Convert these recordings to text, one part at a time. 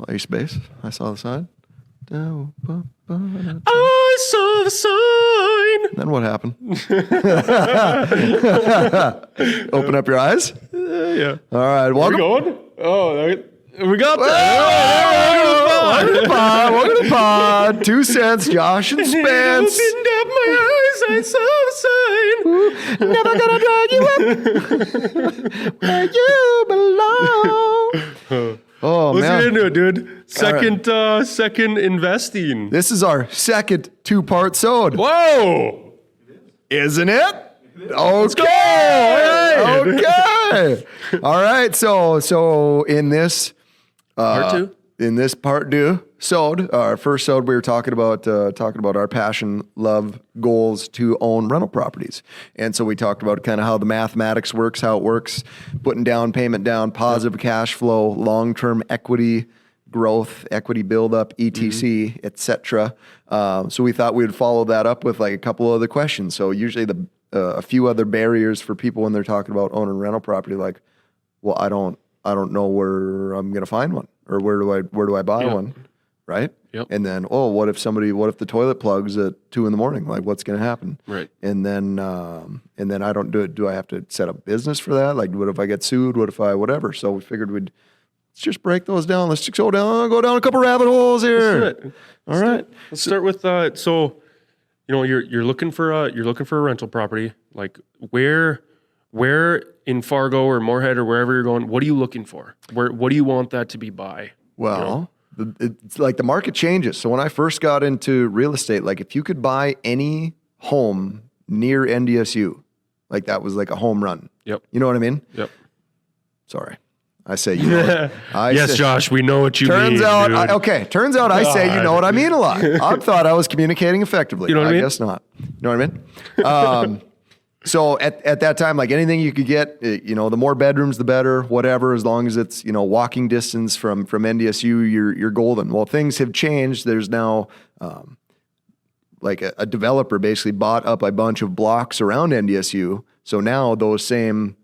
Ace Base. I saw the sign. I saw the sign. Then what happened? Open up your eyes. Yeah. All right. Welcome. We're going? Oh, we got that. Welcome to the pod. 2 cents, Josh and Spence. Opened up my eyes, I saw the sign. Never gonna drag you up where you belong. Oh, Let's man. get into it, dude. Second investing. This is our second 2-part sode. Whoa! Isn't it? Okay. All right. Okay. All right. So in this Part 2? In this part 2 sode, our first sode, we were talking about our passion, love, goals to own rental properties, and so we talked about kind of how the mathematics works, how it works, putting down payment down, positive cash flow, long-term equity growth, equity buildup, etc., etc. So we thought we would follow that up with like a couple other questions. So usually a few other barriers for people when they're talking about owning rental property, like, well, I don't know where I'm going to find one, or where do I buy one, right? Yep. And then, what if the toilet plugs at 2 a.m? Like, what's going to happen? Right. And then I don't do it. Do I have to set up business for that? Like, what if I get sued? What if I whatever? So we figured let's just break those down. Let's just go down a couple rabbit holes here. Let's do it. All right. Let's start with so, you're looking for a rental property. Like where in Fargo or Moorhead or wherever you're going, what are you looking for? What do you want that to be by? Well, it's like the market changes. So when I first got into real estate, like if you could buy any home near NDSU, like that was like a home run. Yep. You know what I mean? Yep. Sorry. I say you know what, yes, Josh, we know what you mean. Turns out I say you God. know what I mean a lot. I thought I was communicating effectively. You know what I mean? guess not. You know what I mean? So at that time, like anything you could get, the more bedrooms, the better, whatever, as long as it's, walking distance from NDSU, you're golden. Well, things have changed. There's now, like a developer basically bought up a bunch of blocks around NDSU. So now those same,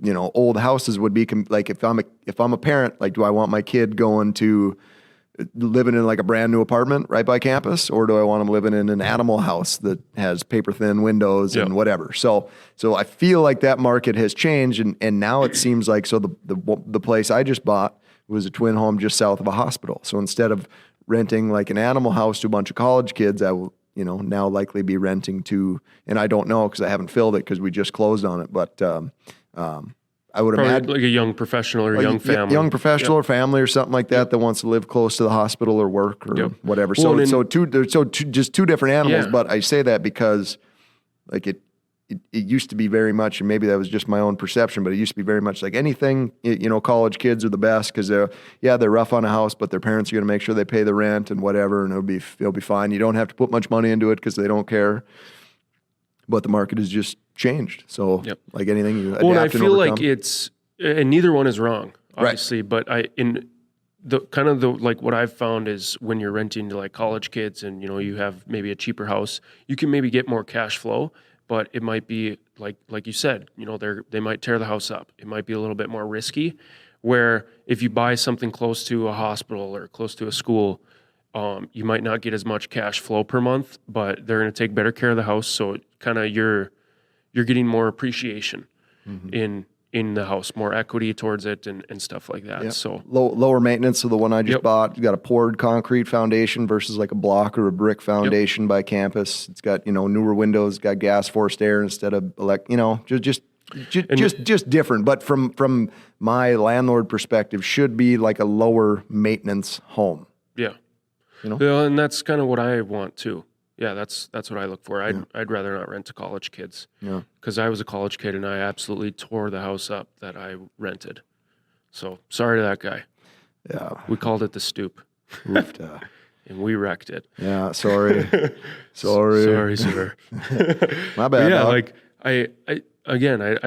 old houses would be like, if I'm a parent, like, do I want my kid going to living in like a brand new apartment right by campus, or do I want them living in an animal house that has paper thin windows and whatever? So I feel like that market has changed, and now it seems like, so the place I just bought was a twin home just south of a hospital. So instead of renting like an animal house to a bunch of college kids, I will, now likely be renting to, and I don't know because I haven't filled it because we just closed on it, but I would Probably imagine like a young professional or a young family. Young professional or family or something like that that wants to live close to the hospital or work or whatever. Well, Just two different animals. Yeah. But I say that because like it used to be very much, and maybe that was just my own perception, but it used to be very much like anything, college kids are the best because they're rough on a house, but their parents are going to make sure they pay the rent and whatever, and it'll be fine. You don't have to put much money into it because they don't care. But the market has just changed. So like anything, you adapt and I and feel overcome. like and neither one is wrong, obviously, but like what I've found is when you're renting to like college kids and, you have maybe a cheaper house, you can maybe get more cash flow, but it might be like you said, they might tear the house up. It might be a little bit more risky, where if you buy something close to a hospital or close to a school, you might not get as much cash flow per month, but they're going to take better care of the house. So kind of you're getting more appreciation in the house, more equity towards it and stuff like that. Yep. So lower maintenance. So the one I just bought, you got a poured concrete foundation versus like a block or a brick foundation by campus. It's got, newer windows, got gas forced air instead of just different. But from my landlord perspective, should be like a lower maintenance home. Yeah. Yeah, and that's kind of what I want too. Yeah, that's what I look for. I'd rather not rent to college kids. Yeah. Because I was a college kid and I absolutely tore the house up that I rented. So sorry to that guy. Yeah. We called it the stoop. And we wrecked it. Yeah, sorry. Sorry, sir. My bad. Yeah, dog. like I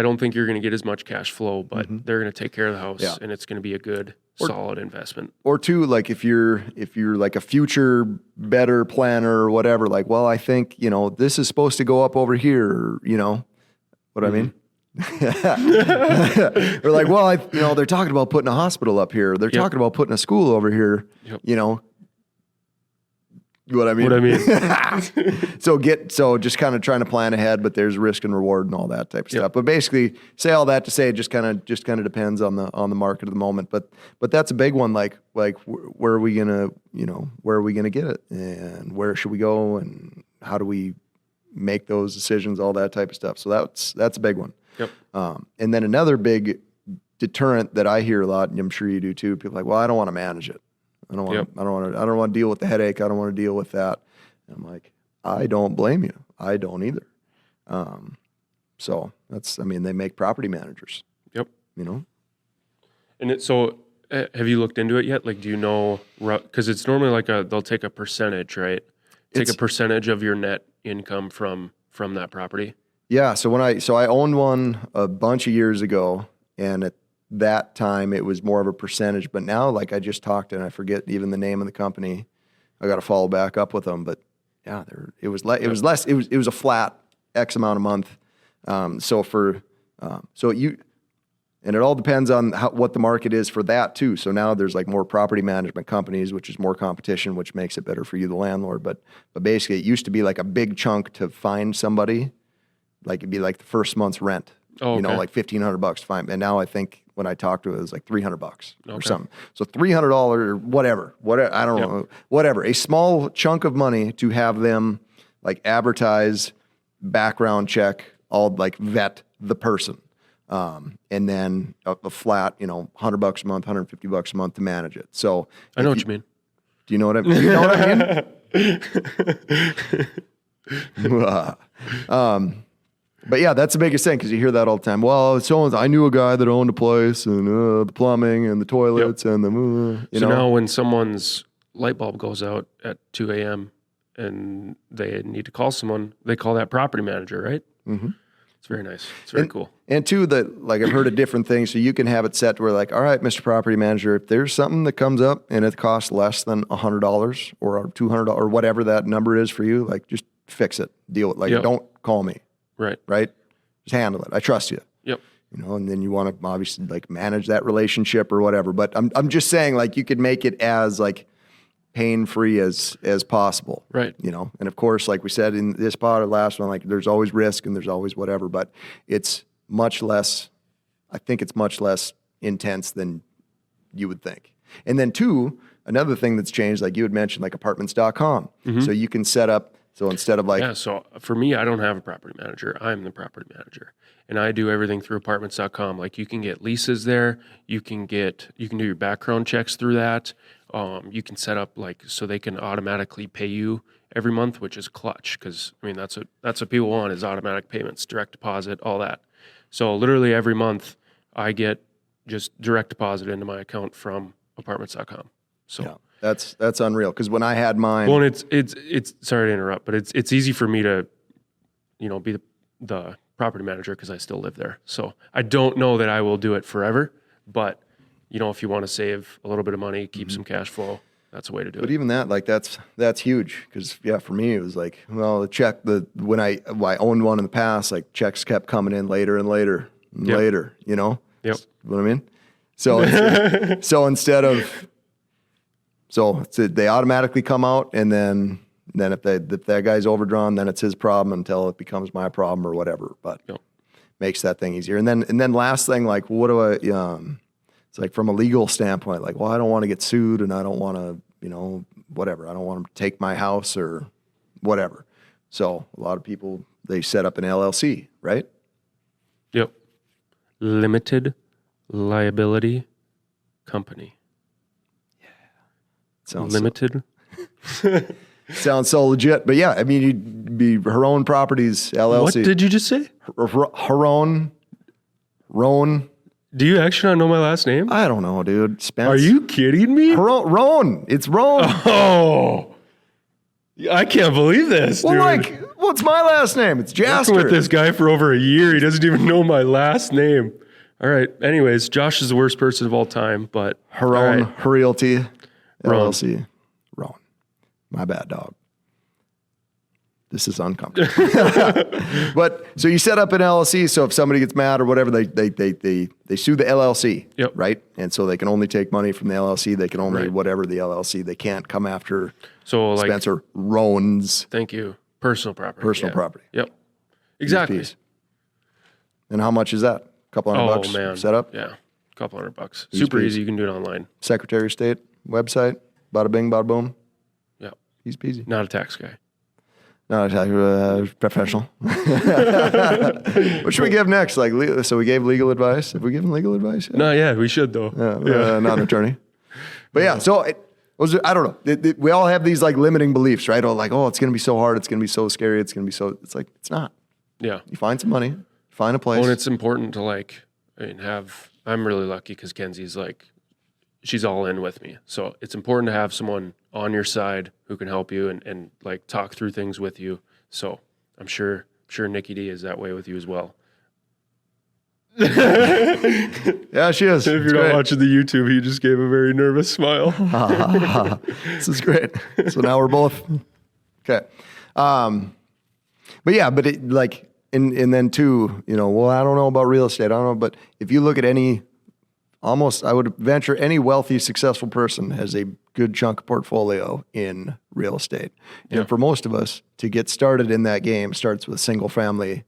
don't think you're going to get as much cash flow, but they're going to take care of the house and it's going to be a good solid investment. Or two, like if you're like a future better planner or whatever, like, well, I think, this is supposed to go up over here, what I mean? They're like, well, they're talking about putting a hospital up here. They're talking about putting a school over here. Yep. You know what I mean? What I mean. So just kind of trying to plan ahead, but there's risk and reward and all that type of Yep. stuff. But basically, say all that to say it just kind of depends on the market at the moment. But that's a big one. Like where are we gonna get it, and where should we go, and how do we make those decisions, all that type of stuff. So that's a big one. Yep. And then another big deterrent that I hear a lot, and I'm sure you do too. People are like, well, I don't want to manage it. I don't want to deal with the headache. I don't want to deal with that. And I'm like, I don't blame you. I don't either. So they make property managers. Yep. And have you looked into it yet? Like, do you know, because it's normally like they'll take a percentage, right? Take a percentage of your net income from that property. Yeah. So I owned one a bunch of years ago, and at that time it was more of a percentage, but now, like, I just talked and I forget even the name of the company. I got to follow back up with them, but yeah, it was less. It was a flat X amount a month. And it all depends on what the market is for that too. So now there's like more property management companies, which is more competition, which makes it better for you, the landlord. But basically, it used to be like a big chunk to find somebody, like it'd be like the first month's rent. Oh, okay. Like $1,500 to find. And now I think when I talked to it, it was like $300 or Okay. something. So $300 or whatever, I don't know, whatever. A small chunk of money to have them like advertise, background check, all like vet the person. And then a flat, $100 a month, $150 a month to manage it. So I know what you mean. do you know what I mean? You know what I mean? But yeah, that's the biggest thing, because you hear that all the time. Well, I knew a guy that owned a place, and the plumbing and the toilets and the So now when someone's light bulb goes out at 2 a.m. and they need to call someone, they call that property manager, right? Mm-hmm. It's very nice. It's very cool. And two, that like I've heard of different things, so you can have it set to where like, all right, Mr. Property Manager, if there's something that comes up and it costs less than $100 or $200 or whatever that number is for you, like just fix it, deal with it. Like don't call me, right? Just handle it. I trust you. Yep. And then you want to obviously like manage that relationship or whatever. But I'm just saying, like, you could make it as like pain-free as possible. Right. And of course, like we said in this part or last one, like there's always risk and there's always whatever, but it's much less, I think it's much less intense than you would think. And then two, another thing that's changed, like you had mentioned, like apartments.com. Mm-hmm. So you can set up, so instead of like... Yeah, so for me, I don't have a property manager. I'm the property manager. And I do everything through apartments.com. Like you can get leases there. You can do your background checks through that. You can set up like so they can automatically pay you every month, which is clutch, because that's what people want, is automatic payments, direct deposit, all that. So literally every month I get just direct deposit into my account from apartments.com. So yeah, that's unreal, because when I had mine, well, and it's sorry to interrupt, but it's easy for me to be the property manager because I still live there. So I don't know that I will do it forever, but if you want to save a little bit of money, keep some cash flow, that's a way to do it. But even that, like that's huge, because for me it was like, well, when I owned one in the past, like checks kept coming in later and later and later, Yep. You know what I mean? So they automatically come out, and then if that guy's overdrawn, then it's his problem until it becomes my problem or whatever. But makes that thing easier. And then last thing, like, what do I? It's like from a legal standpoint, like, well, I don't want to get sued, and I don't want to, whatever. I don't want them to take my house or whatever. So a lot of people, they set up an LLC, right? Yep. Limited liability company. Sounds limited. Sounds so legit, but yeah, you'd be Huron Properties LLC. What did you just say? Huron. Do you actually not know my last name? I don't know, dude. Spence. Are you kidding me? Roan. It's Roan. Oh, I can't believe this, dude. What's my last name? It's Jasper. I've been with this guy for over a year. He doesn't even know my last name. All right. Anyways, Josh is the worst person of all time, but Huron Realty Roan. LLC. Roan. My bad, dog. This is uncomfortable. But so you set up an LLC. So if somebody gets mad or whatever, they sue the LLC, Yep. right? And so they can only take money from the LLC. They can only Right. whatever the LLC. They can't come after So like, Spencer Roan's thank you. Personal property. personal property. Yep. Exactly. Piece. And how much is that? A couple hundred bucks set up? Yeah. A couple $100. Super peasy. easy. You can do it online. Secretary of State website. Bada bing, bada boom. Yep. Easy peasy. Not a tax guy. No, professional. What should we give next? Like, so we gave legal advice. Have we given legal advice? Yeah. No, yeah, we should though. Not an attorney. But yeah, so it was, I don't know. We all have these like limiting beliefs, right? Oh, like, oh, it's going to be so hard. It's going to be so scary. It's going to be so, it's like, it's not. Yeah. You find some money, find a place. Well, and it's important to like, I'm really lucky because Kenzie's like, she's all in with me. So it's important to have someone on your side who can help you and like talk through things with you. So I'm sure Nikki D is that way with you as well. Yeah, she is. If you're not watching the YouTube, he just gave a very nervous smile. This is great. So now we're both okay. But yeah, but it like, and then too, you know, well, I don't know about real estate. I don't know, but if you look at I would venture any wealthy, successful person has a good chunk of portfolio in real estate. And for most of us, to get started in that game starts with single family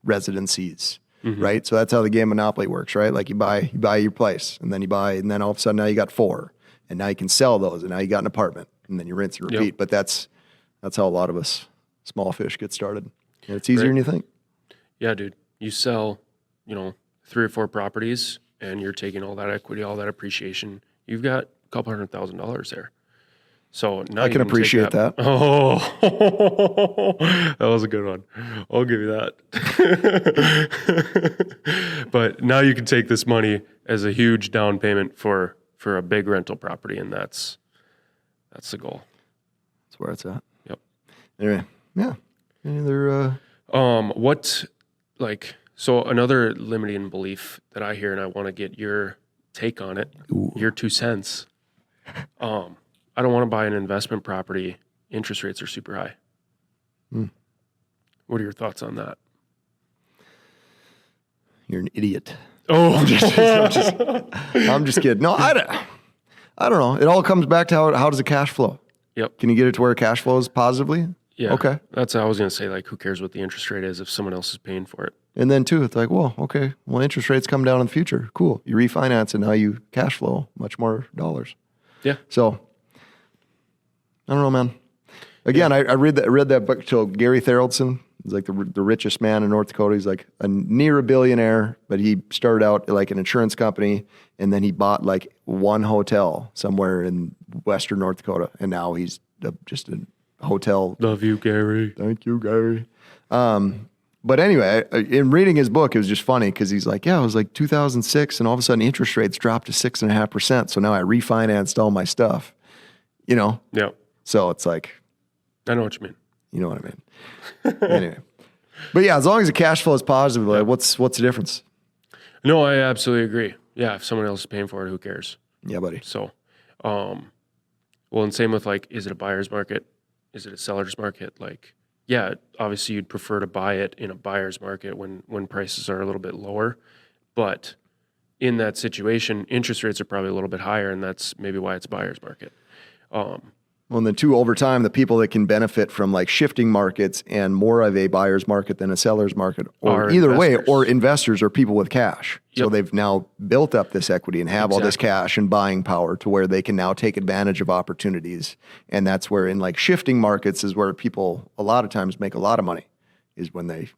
residencies, right? So that's how the game Monopoly works, right? Like you buy your place, and then all of a sudden now you got 4, and now you can sell those, and now you got an apartment, and then you rinse and repeat. But that's how a lot of us small fish get started. And it's easier than you think. Yeah, dude. You sell, 3 or 4 properties, and you're taking all that equity, all that appreciation. You've got a couple $100,000 there. So now I can appreciate that. Oh, that was a good one. I'll give you that. But now you can take this money as a huge down payment for a big rental property, and that's the goal. That's where it's at. Yep. Anyway, yeah. Any other So another limiting belief that I hear, and I want to get your take on it, your 2 cents. I don't want to buy an investment property. Interest rates are super high. What are your thoughts on that? You're an idiot. Oh, I'm just kidding. No, I don't know. It all comes back to how does the cash flow? Yep. Can you get it to where cash flows positively? Yeah. Okay. That's what I was going to say. Like, who cares what the interest rate is if someone else is paying for it? And then too, it's like, well, okay, well, interest rates come down in the future. Cool. You refinance and now you cash flow much more dollars. Yeah. So I don't know, man. Again, I read that book. So Gary Tharaldson is like the richest man in North Dakota. He's like near a billionaire, but he started out like an insurance company, and then he bought like one hotel somewhere in Western North Dakota, and now he's just a hotel. Love you, Gary. Thank you, Gary. But anyway, in reading his book, it was just funny because he's like, yeah, it was like 2006, and all of a sudden interest rates dropped to 6.5%. So now I refinanced all my stuff, Yeah. So it's like, I know what you mean. you know what I mean? Anyway, but yeah, as long as the cash flow is positive, like, what's the difference? No, I absolutely agree. Yeah, if someone else is paying for it, who cares? Yeah, buddy. So, and same with like, is it a buyer's market? Is it a seller's market? Like, yeah, obviously you'd prefer to buy it in a buyer's market when prices are a little bit lower, but in that situation, interest rates are probably a little bit higher, and that's maybe why it's a buyer's market. Well, and then too, over time, the people that can benefit from like shifting markets and more of a buyer's market than a seller's market, or Are either way, investors. or investors or people with cash. So Yep. they've now built up this equity and have all this Exactly. cash and buying power to where they can now take advantage of opportunities. And that's where in like shifting markets is where people a lot of times make a lot of money, is when they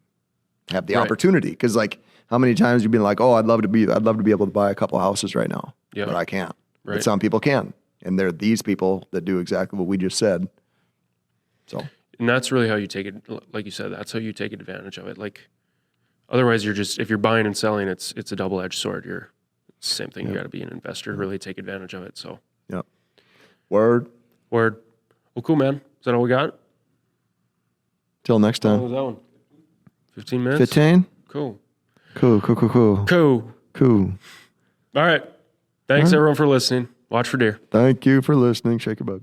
have the Right. opportunity. Because like how many times you've been like, oh, I'd love to be able to buy a couple houses right now, Yeah. but I can't. But Right. some people can. And they're these people that do exactly what we just said. So And that's really how you take it. Like you said, that's how you take advantage of it. Like, otherwise if you're buying and selling, it's a double-edged sword. It's the same thing. You got to be an investor to really take advantage of it. So, yeah. Word. word. Well, cool, man. Is that all we got? Till next What time. was that one? 15 minutes? 15? Cool. Cool. Cool. Cool. All right. Thanks, everyone, for listening. Watch for deer. Thank you for listening. Shake your butt.